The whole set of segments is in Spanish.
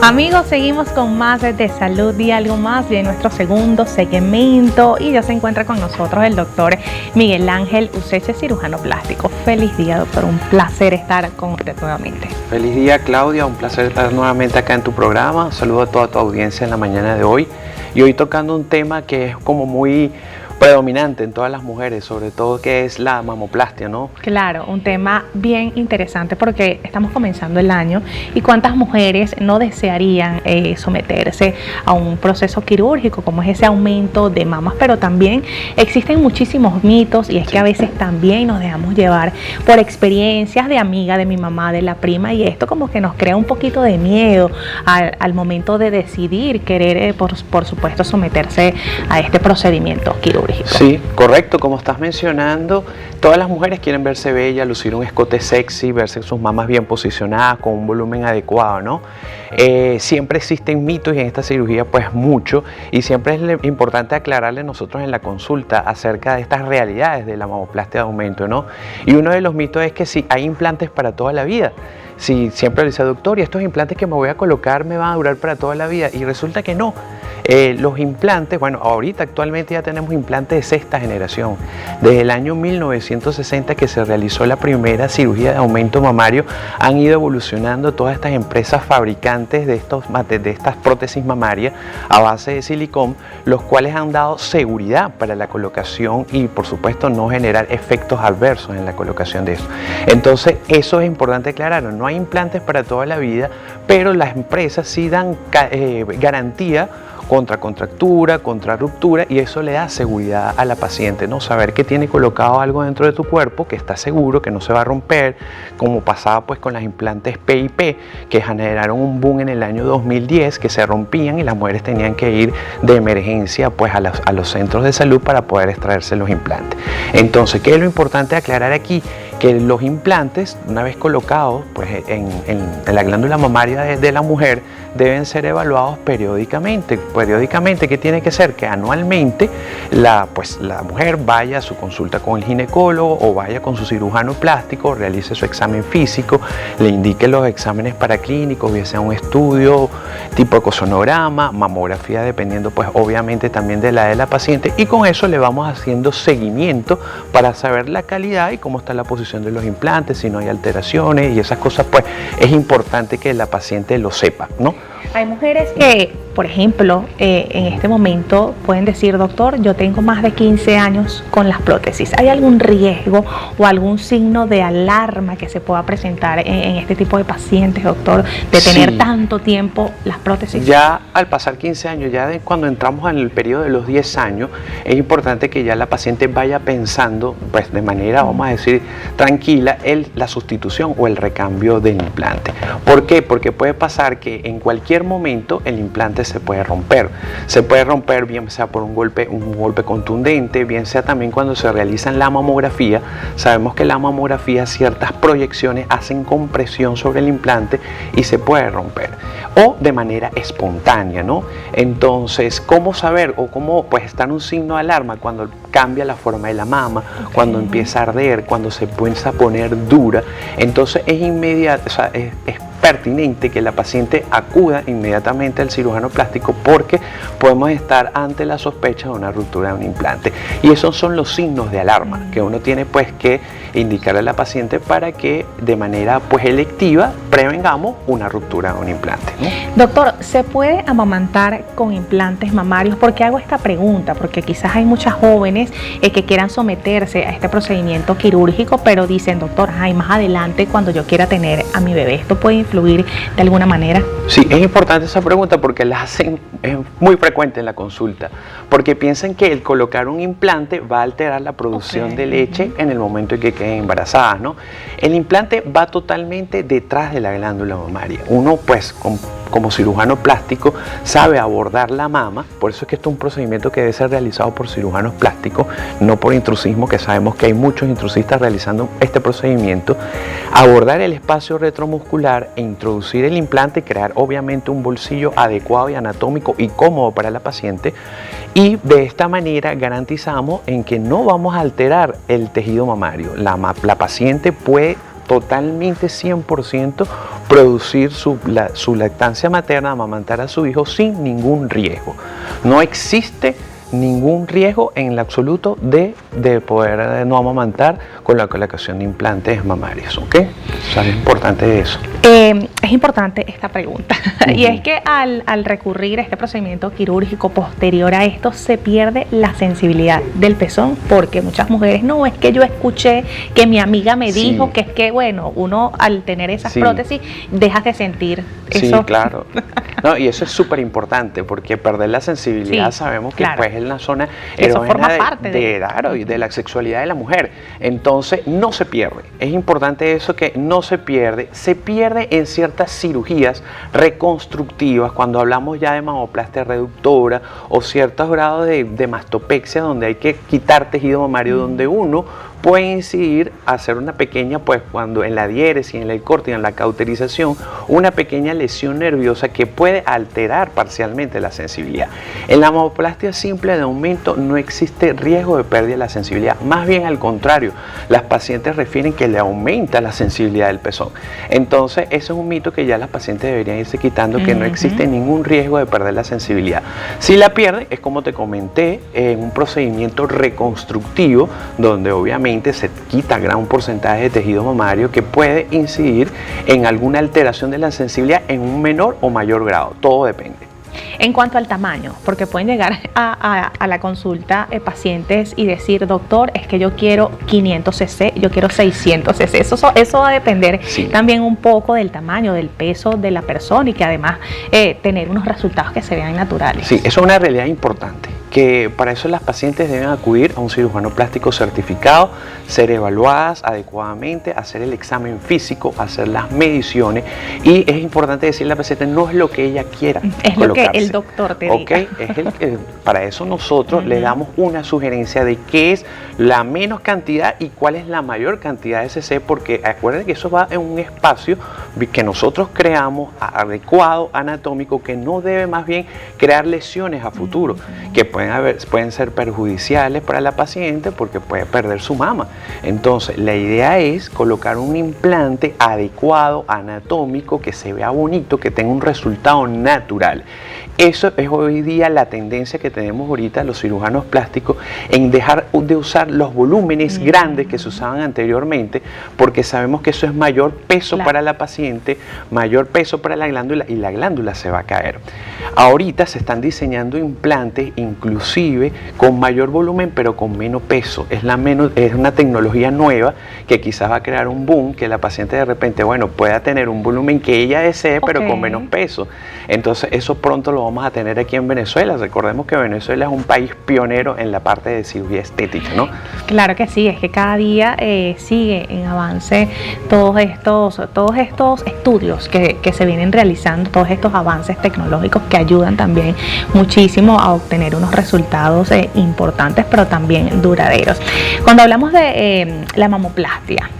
Amigos, seguimos con más de salud y algo más de nuestro segundo segmento y ya se encuentra con nosotros el doctor Miguel Ángel Useche, cirujano plástico. Feliz día, doctor, un placer estar con usted nuevamente. Feliz día, Claudia, un placer estar nuevamente acá en tu programa. Un saludo a toda tu audiencia en la mañana de hoy y hoy tocando un tema que es como muy predominante en todas las mujeres, sobre todo que es la mamoplastia, ¿no? Claro, un tema bien interesante porque estamos comenzando el año y cuántas mujeres no desearían someterse a un proceso quirúrgico como es ese aumento de mamas, pero también existen muchísimos mitos y es que a veces también nos dejamos llevar por experiencias de amiga, de mi mamá, de la prima, y esto como que nos crea un poquito de miedo al momento de decidir querer, por supuesto, someterse a este procedimiento quirúrgico. Sí, correcto, como estás mencionando, todas las mujeres quieren verse bellas, lucir un escote sexy, verse sus mamas bien posicionadas, con un volumen adecuado, ¿no? Siempre existen mitos y en esta cirugía pues mucho, y siempre es importante aclararle nosotros en la consulta acerca de estas realidades de la mamoplastia de aumento, ¿no? Y uno de los mitos es que sí, hay implantes para toda la vida. Si siempre le dice, doctor, y estos implantes que me voy a colocar me van a durar para toda la vida, y resulta que no. Los implantes, bueno, ahorita actualmente ya tenemos implantes de sexta generación. Desde el año 1960 que se realizó la primera cirugía de aumento mamario, han ido evolucionando todas estas empresas fabricantes de estas prótesis mamarias a base de silicón, los cuales han dado seguridad para la colocación y por supuesto no generar efectos adversos en la colocación de eso. Entonces eso es importante aclarar, no hay implantes para toda la vida, pero las empresas sí dan garantía contra contractura, contra ruptura, y eso le da seguridad a la paciente, ¿no? Saber que tiene colocado algo dentro de tu cuerpo, que está seguro, que no se va a romper, como pasaba pues con las implantes PIP, que generaron un boom en el año 2010, que se rompían y las mujeres tenían que ir de emergencia pues a los centros de salud para poder extraerse los implantes. Entonces, ¿qué es lo importante aclarar aquí? Que los implantes, una vez colocados pues, en la glándula mamaria de la mujer, deben ser evaluados periódicamente. Periódicamente, ¿qué tiene que ser? Que anualmente la mujer vaya a su consulta con el ginecólogo o vaya con su cirujano plástico, realice su examen físico, le indique los exámenes paraclínicos, ya sea un estudio tipo ecosonograma, mamografía, dependiendo pues obviamente también de la edad de la paciente, y con eso le vamos haciendo seguimiento para saber la calidad y cómo está la posición de los implantes, si no hay alteraciones y esas cosas, pues es importante que la paciente lo sepa, ¿no? Hay mujeres que, por ejemplo, en este momento pueden decir, doctor, yo tengo más de 15 años con las prótesis. ¿Hay algún riesgo o algún signo de alarma que se pueda presentar en este tipo de pacientes, doctor, de tener tanto tiempo las prótesis? Ya al pasar 15 años, cuando entramos en el periodo de los 10 años, es importante que ya la paciente vaya pensando, pues de manera, vamos a decir, tranquila, la sustitución o el recambio del implante. ¿Por qué? Porque puede pasar que en cualquier momento el implante se puede romper. Se puede romper bien sea por un golpe contundente, bien sea también cuando se realiza la mamografía. Sabemos que la mamografía, ciertas proyecciones hacen compresión sobre el implante y se puede romper. O de manera espontánea, ¿no? Entonces, ¿cómo saber o cómo pues estar un signo de alarma cuando cambia la forma de la mama, cuando empieza a arder, cuando se empieza a poner dura? Entonces es inmediato, o sea, es pertinente que la paciente acuda inmediatamente al cirujano plástico porque podemos estar ante la sospecha de una ruptura de un implante. Y esos son los signos de alarma que uno tiene pues que indicarle a la paciente para que de manera pues electiva prevengamos una ruptura de un implante, ¿no? Doctor, ¿se puede amamantar con implantes mamarios? ¿Por qué hago esta pregunta? Porque quizás hay muchas jóvenes que quieran someterse a este procedimiento quirúrgico, pero dicen, doctor, ay, más adelante cuando yo quiera tener a mi bebé, ¿esto puede influir de alguna manera? Sí, es importante esa pregunta porque la hacen, es muy frecuente en la consulta, porque piensan que el colocar un implante va a alterar la producción de leche en el momento en que queden embarazadas, ¿no? El implante va totalmente detrás de la glándula mamaria. Uno pues como cirujano plástico sabe abordar la mama, por eso es que esto es un procedimiento que debe ser realizado por cirujanos plásticos, no por intrusismo, que sabemos que hay muchos intrusistas realizando este procedimiento. Abordar el espacio retromuscular e introducir el implante y crear obviamente un bolsillo adecuado y anatómico y cómodo para la paciente, y de esta manera garantizamos en que no vamos a alterar el tejido mamario. La paciente puede totalmente 100% producir su lactancia materna, amamantar a su hijo sin ningún riesgo. No existe ningún riesgo en el absoluto de poder no amamantar con la colocación de implantes mamarios, ¿ok? O sea, es importante eso. Es importante esta pregunta y es que al recurrir a este procedimiento quirúrgico posterior a esto se pierde la sensibilidad del pezón, porque muchas mujeres, no, es que yo escuché que mi amiga me dijo que es que, bueno, uno al tener esas prótesis dejas de sentir eso. Sí, claro. No, y eso es súper importante porque perder la sensibilidad sabemos que pues es la zona erógena de la sexualidad de la mujer. Entonces no se pierde. Es importante eso, que no se pierde. Se pierde en ciertas cirugías reconstructivas cuando hablamos ya de mamoplastia reductora o ciertos grados de mastopexia, donde hay que quitar tejido mamario, donde uno puede incidir, hacer una pequeña, pues cuando en la diéresis, en el corte y en la cauterización, una pequeña lesión nerviosa que puede alterar parcialmente la sensibilidad. En la mamoplastia simple de aumento no existe riesgo de pérdida de la sensibilidad, más bien al contrario, las pacientes refieren que le aumenta la sensibilidad del pezón. Entonces, eso es un mito que ya las pacientes deberían irse quitando, que no existe ningún riesgo de perder la sensibilidad. Si la pierde, es como te comenté, en un procedimiento reconstructivo, donde obviamente se quita gran porcentaje de tejido mamario que puede incidir en alguna alteración de la sensibilidad en un menor o mayor grado, todo depende. En cuanto al tamaño, porque pueden llegar a la consulta pacientes y decir, doctor, es que yo quiero 500 cc, yo quiero 600 cc. Eso va a depender también un poco del tamaño, del peso de la persona y que además tener unos resultados que se vean naturales. Sí, eso es una realidad importante, que para eso las pacientes deben acudir a un cirujano plástico certificado, ser evaluadas adecuadamente, hacer el examen físico, hacer las mediciones, y es importante decirle a la paciente, no es lo que ella quiera es colocarse. Lo que el doctor te diga. Para eso nosotros le damos una sugerencia de qué es la menos cantidad y cuál es la mayor cantidad de cc, porque acuérdense que eso va en un espacio que nosotros creamos adecuado, anatómico, que no debe más bien crear lesiones a futuro, que pueden ser perjudiciales para la paciente porque puede perder su mama. Entonces, la idea es colocar un implante adecuado, anatómico, que se vea bonito, que tenga un resultado natural. Eso es hoy día la tendencia que tenemos ahorita los cirujanos plásticos, en dejar de usar los volúmenes grandes que se usaban anteriormente, porque sabemos que eso es mayor peso para la paciente, mayor peso para la glándula, y la glándula se va a caer. Ahorita se están diseñando implantes inclusive con mayor volumen pero con menos peso. Es una tecnología nueva que quizás va a crear un boom, que la paciente de repente, bueno, pueda tener un volumen que ella desee pero con menos peso. Entonces eso pronto lo vamos a tener aquí en Venezuela. Recordemos que Venezuela es un país pionero en la parte de cirugía estética, ¿no? Claro que sí, es que cada día sigue en avance todos estos estudios que se vienen realizando, todos estos avances tecnológicos que ayudan también muchísimo a obtener unos resultados importantes pero también duraderos. Cuando hablamos de la mamoplastia,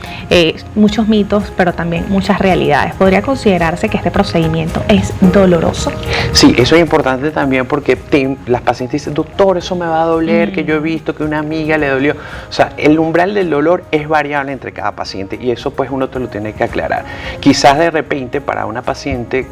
muchos mitos pero también muchas realidades. ¿Podría considerarse que este procedimiento es doloroso? Sí, eso es importante también, porque las pacientes dicen, doctor, eso me va a doler, que yo he visto que una amiga le dolió. O sea, el umbral del dolor es variable entre cada paciente y eso pues uno te lo tiene que aclarar. Quizás de repente para una paciente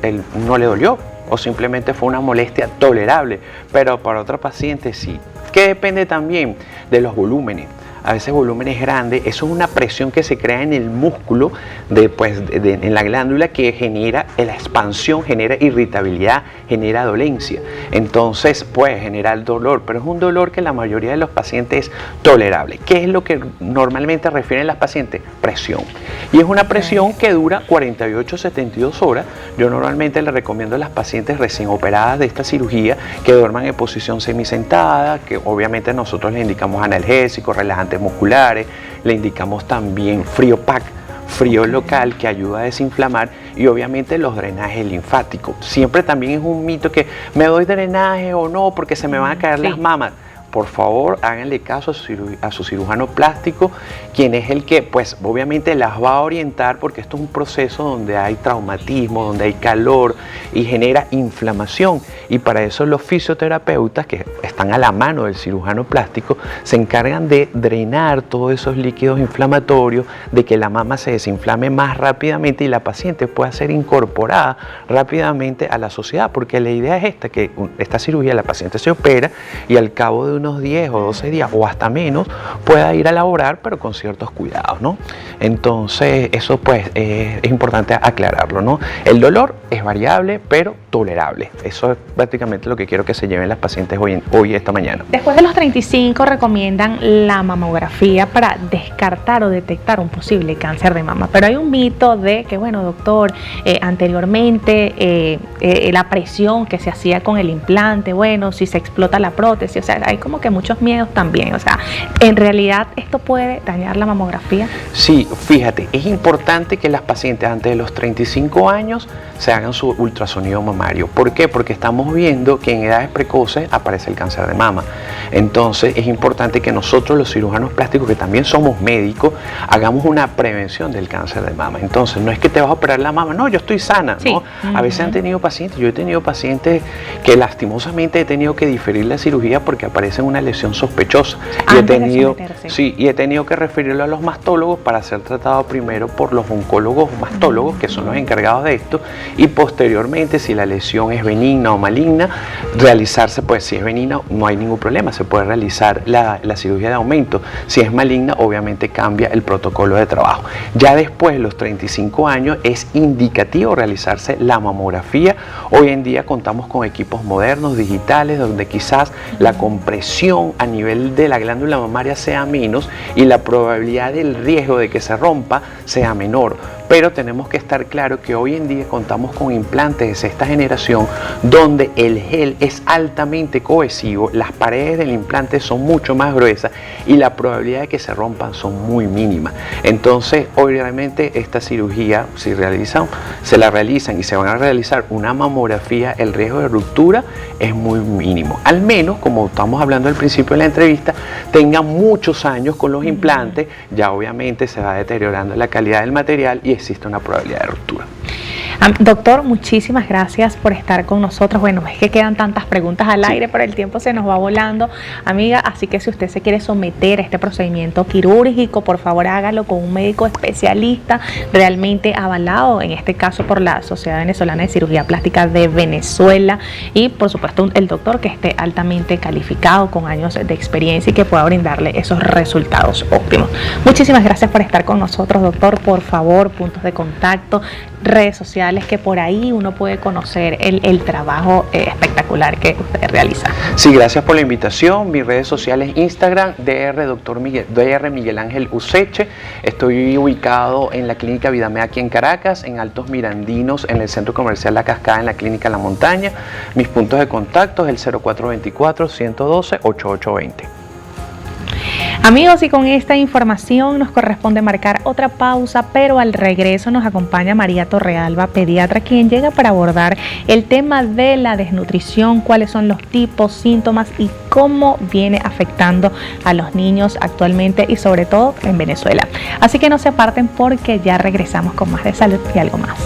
no le dolió o simplemente fue una molestia tolerable, pero para otra paciente sí. Que depende también de los volúmenes. A veces volúmenes grandes, eso es una presión que se crea en el músculo, en la glándula, que genera la expansión, genera irritabilidad, genera dolencia. Entonces puede generar dolor, pero es un dolor que la mayoría de los pacientes es tolerable. ¿Qué es lo que normalmente refieren las pacientes? Presión. Y es una presión que dura 48 72 horas. Yo normalmente le recomiendo a las pacientes recién operadas de esta cirugía que duerman en posición semisentada, que obviamente nosotros les indicamos analgésicos, relajantes musculares, le indicamos también frío pack, frío local, que ayuda a desinflamar, y obviamente los drenajes linfáticos. Siempre también es un mito que me doy drenaje o no porque se me van a caer las mamas. por favor háganle caso a su cirujano plástico, quien es el que pues obviamente las va a orientar, porque esto es un proceso donde hay traumatismo, donde hay calor y genera inflamación, y para eso los fisioterapeutas que están a la mano del cirujano plástico se encargan de drenar todos esos líquidos inflamatorios, de que la mama se desinflame más rápidamente y la paciente pueda ser incorporada rápidamente a la sociedad, porque la idea es esta, que esta cirugía la paciente se opera y al cabo de unos 10 o 12 días o hasta menos pueda ir a laborar, pero con ciertos cuidados, ¿no? Entonces eso pues es importante aclararlo, ¿no? El dolor es variable pero tolerable. Eso es prácticamente lo que quiero que se lleven las pacientes hoy esta mañana. Después de los 35 recomiendan la mamografía para descartar o detectar un posible cáncer de mama, pero hay un mito de que, bueno, doctor, anteriormente la presión que se hacía con el implante, bueno, si se explota la prótesis, o sea, hay como que muchos miedos también, o sea, ¿en realidad esto puede dañar la mamografía? Sí, fíjate, es importante que las pacientes antes de los 35 años se hagan su ultrasonido mamario. ¿Por qué? Porque estamos viendo que en edades precoces aparece el cáncer de mama. Entonces es importante que nosotros los cirujanos plásticos, que también somos médicos, hagamos una prevención del cáncer de mama. Entonces no es que te vas a operar la mama, no, yo estoy sana, sí. ¿No? A veces han tenido pacientes, yo he tenido pacientes que lastimosamente he tenido que diferir la cirugía porque aparece una lesión sospechosa. Y he tenido que referirlo a los mastólogos para ser tratado primero por los oncólogos mastólogos, que son los encargados de esto, y posteriormente, si la lesión es benigna o maligna, realizarse, pues si es benigna no hay ningún problema, se puede realizar la cirugía de aumento. Si es maligna, obviamente cambia el protocolo de trabajo. Ya después de los 35 años es indicativo realizarse la mamografía. Hoy en día contamos con equipos modernos, digitales, donde quizás la compresión a nivel de la glándula mamaria sea menos y la probabilidad del riesgo de que se rompa sea menor. Pero tenemos que estar claro que hoy en día contamos con implantes de sexta generación donde el gel es altamente cohesivo, las paredes del implante son mucho más gruesas y la probabilidad de que se rompan son muy mínimas. Entonces, obviamente esta cirugía, si se la realizan y se van a realizar una mamografía, el riesgo de ruptura es muy mínimo. Al menos, como estamos hablando al principio de la entrevista, tengan muchos años con los implantes, ya obviamente se va deteriorando la calidad del material y existe una probabilidad de ruptura. Doctor, muchísimas gracias por estar con nosotros. Bueno, es que quedan tantas preguntas al aire, pero el tiempo se nos va volando, amiga, así que si usted se quiere someter a este procedimiento quirúrgico, por favor hágalo con un médico especialista realmente avalado, en este caso por la Sociedad Venezolana de Cirugía Plástica de Venezuela, y por supuesto el doctor que esté altamente calificado, con años de experiencia y que pueda brindarle esos resultados óptimos. Muchísimas gracias por estar con nosotros, doctor. Por favor, puntos de contacto, redes sociales, que por ahí uno puede conocer el trabajo espectacular que usted realiza. Sí, gracias por la invitación. Mis redes sociales: Instagram, Dr. Miguel Ángel Useche. Estoy ubicado en la Clínica Vidamea aquí en Caracas, en Altos Mirandinos, en el Centro Comercial La Cascada, en la Clínica La Montaña. Mis puntos de contacto es el 0424-112-8820. Amigos, y con esta información nos corresponde marcar otra pausa, pero al regreso nos acompaña María Torrealba, pediatra, quien llega para abordar el tema de la desnutrición, cuáles son los tipos, síntomas y cómo viene afectando a los niños actualmente y sobre todo en Venezuela. Así que no se aparten porque ya regresamos con más de salud y algo más.